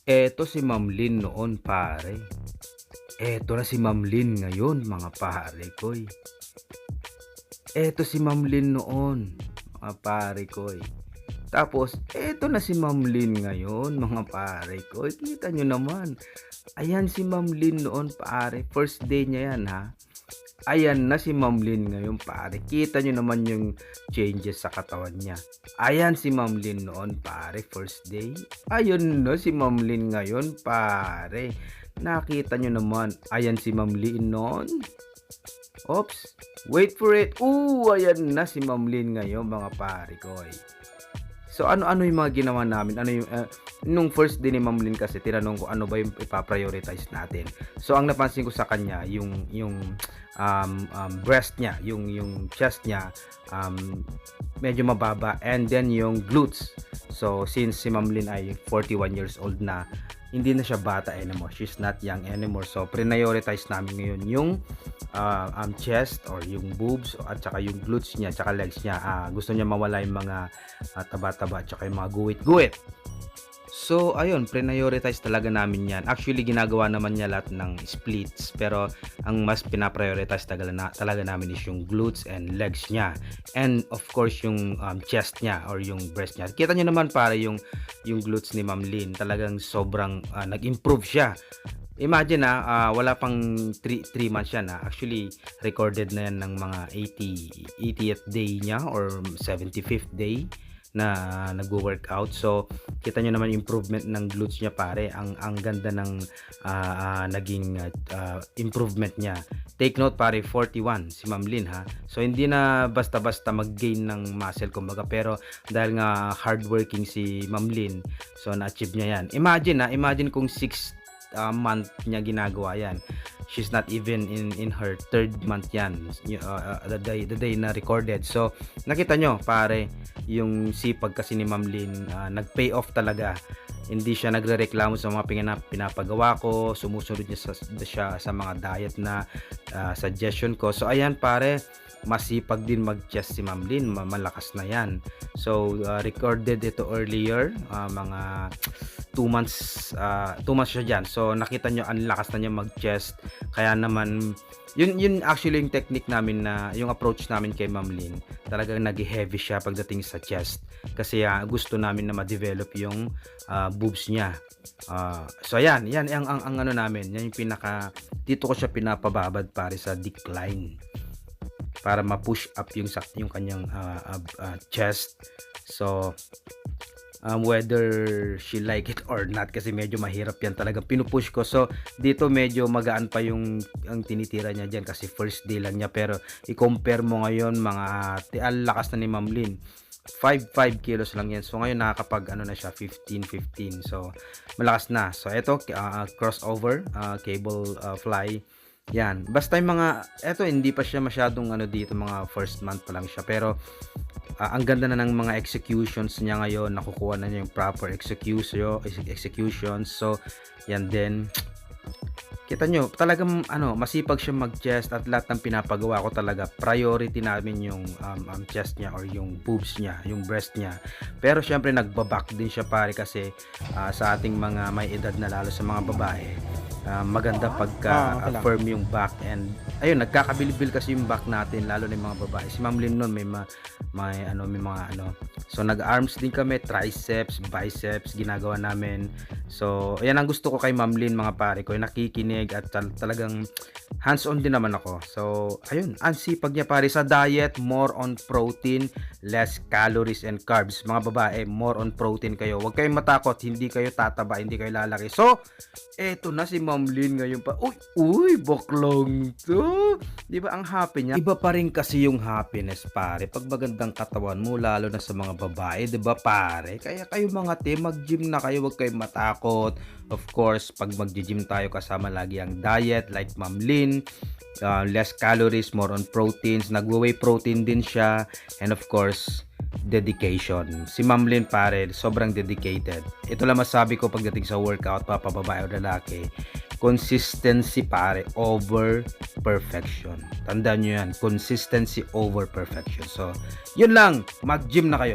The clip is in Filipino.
Eto si Ma'am Lynn noon pare. Eto na si Ma'am Lynn ngayon mga pare koy. Eto si Ma'am Lynn noon mga pare koy. Tapos eto na si Ma'am Lynn ngayon mga pare koy. Kita nyo naman. Ayan si Ma'am Lynn noon pare. First day niya yan ha. Ayan na si Ma'am Lynn ngayon pare. Kita nyo naman yung changes sa katawan niya. Ayan si Ma'am Lynn noon pare. First day. Ayun na si Ma'am Lynn ngayon pare. Nakita nyo naman. Ayan si Ma'am Lynn noon. Oops. Wait for it. Ayan na si Ma'am Lynn ngayon mga pare ko. So ano yung mga ginawa namin? Ano yung nung first day ni Ma'am Lynn kasi tinanong ko ano ba yung ipa-prioritize natin. So ang napansin ko sa kanya yung breast niya, yung chest niya medyo mababa, and then yung glutes. So since si Ma'am Lynn ay 41 years old na, hindi na siya bata anymore. She's not young anymore. So prioritize namin ngayon yung chest or yung boobs at saka yung glutes niya, saka legs niya. Gusto niya mawala yung mga taba-taba at saka yung mga guwit-guwit. So ayun, prioritize talaga namin yan. Actually ginagawa naman niya lahat ng splits, pero ang mas pinaprioritize talaga namin is yung glutes and legs niya, and of course yung chest niya or yung breast niya. Kita niyo naman para yung glutes ni Ma'am Lynn, talagang sobrang nag-improve siya. Imagine wala pang 3 months yan actually recorded na yan ng mga 80th day niya or 75th day na nagwo-workout. So kita nyo naman improvement ng glutes niya pare. Ang ganda ng naging improvement niya. Take note pare, 41 si Ma'am Lynn ha. So hindi na basta-basta mag-gain ng muscle kumbaga, pero dahil nga hardworking si Ma'am Lynn, so na-achieve niya yan. Imagine kung 6 month niya ginagawa yan. She's not even in her 3rd month yan, the day na recorded. So nakita nyo pare, yung sipag kasi ni Ma'am Lynn nag-pay off talaga. Hindi siya nagrereklamo sa mga pinapagawa ko. Sumusunod siya sa mga diet na suggestion ko. So ayan pare, masipag din mag-chest si Ma'am Lynn, malakas na yan. So recorded ito earlier, mga 2 months siya dyan. So nakita nyo ang lakas na niya mag-chest. Kaya naman yun actually yung technique namin, na yung approach namin kay Ma'am Lynn, talagang nag-heavy siya pagdating sa chest kasi gusto namin na ma-develop yung boobs niya. So yan ang ano namin, yan yung dito ko siya pinapababad pare sa decline para ma-push up yung kanyang chest. So whether she like it or not, kasi medyo mahirap yan talaga, pinupush ko. So dito medyo magaan pa ang tinitira niya dyan kasi first day lang niya, pero i-compare mo ngayon ang lakas na ni Ma'am Lynn. 5 kilos lang yan. So ngayon nakakapag na siya 15. So malakas na. So ito crossover cable fly. Yan. Basta yung hindi pa siya masyadong dito, mga first month pa lang siya, pero ang ganda na ng mga executions niya ngayon. Nakukuha na niya yung proper executions. So yan din, kita nyo talagang masipag siya mag-chest, at lahat ng pinapagawa ko talaga priority namin yung chest niya or yung boobs niya, yung breast niya. Pero syempre nagbaback din siya pare, kasi sa ating mga may edad na, lalo sa mga babae, maganda pagka firm yung back, and ayun, nagkakabilibil kasi yung back natin, lalo na yung mga babae. Si Ma'am Lynn noon may mga so nag-arms din kami, triceps, biceps ginagawa namin. So ayan ang gusto ko kay Ma'am Lynn mga pare ko, nakikinig at talagang hands-on din naman ako. So ayun, ang sipag niya pare sa diet, more on protein, less calories and carbs. Mga babae, more on protein kayo. Huwag kayong matakot, hindi kayo tataba, hindi kayo lalaki. So eto na si Ma'am Lynn ngayon pa. Uy, boklong to. Di ba ang happy niya? Iba pa rin kasi yung happiness pare pag magandang katawan mo, lalo na sa mga babae, di ba pare? Kaya kayo mga mag-gym na kayo, huwag kayong matakot. Of course, pag mag-gym tayo, kasama lagi ang diet like Ma'am Lynn. Less calories, more on proteins. Nagwa-whey protein din siya, and of course dedication. Si Ma'am Lynn pare, sobrang dedicated. Ito lang masabi ko pagdating sa workout, papababae o lalaki, consistency pare over perfection. Tandaan nyo yan, consistency over perfection. So yun lang, mag-gym na kayo.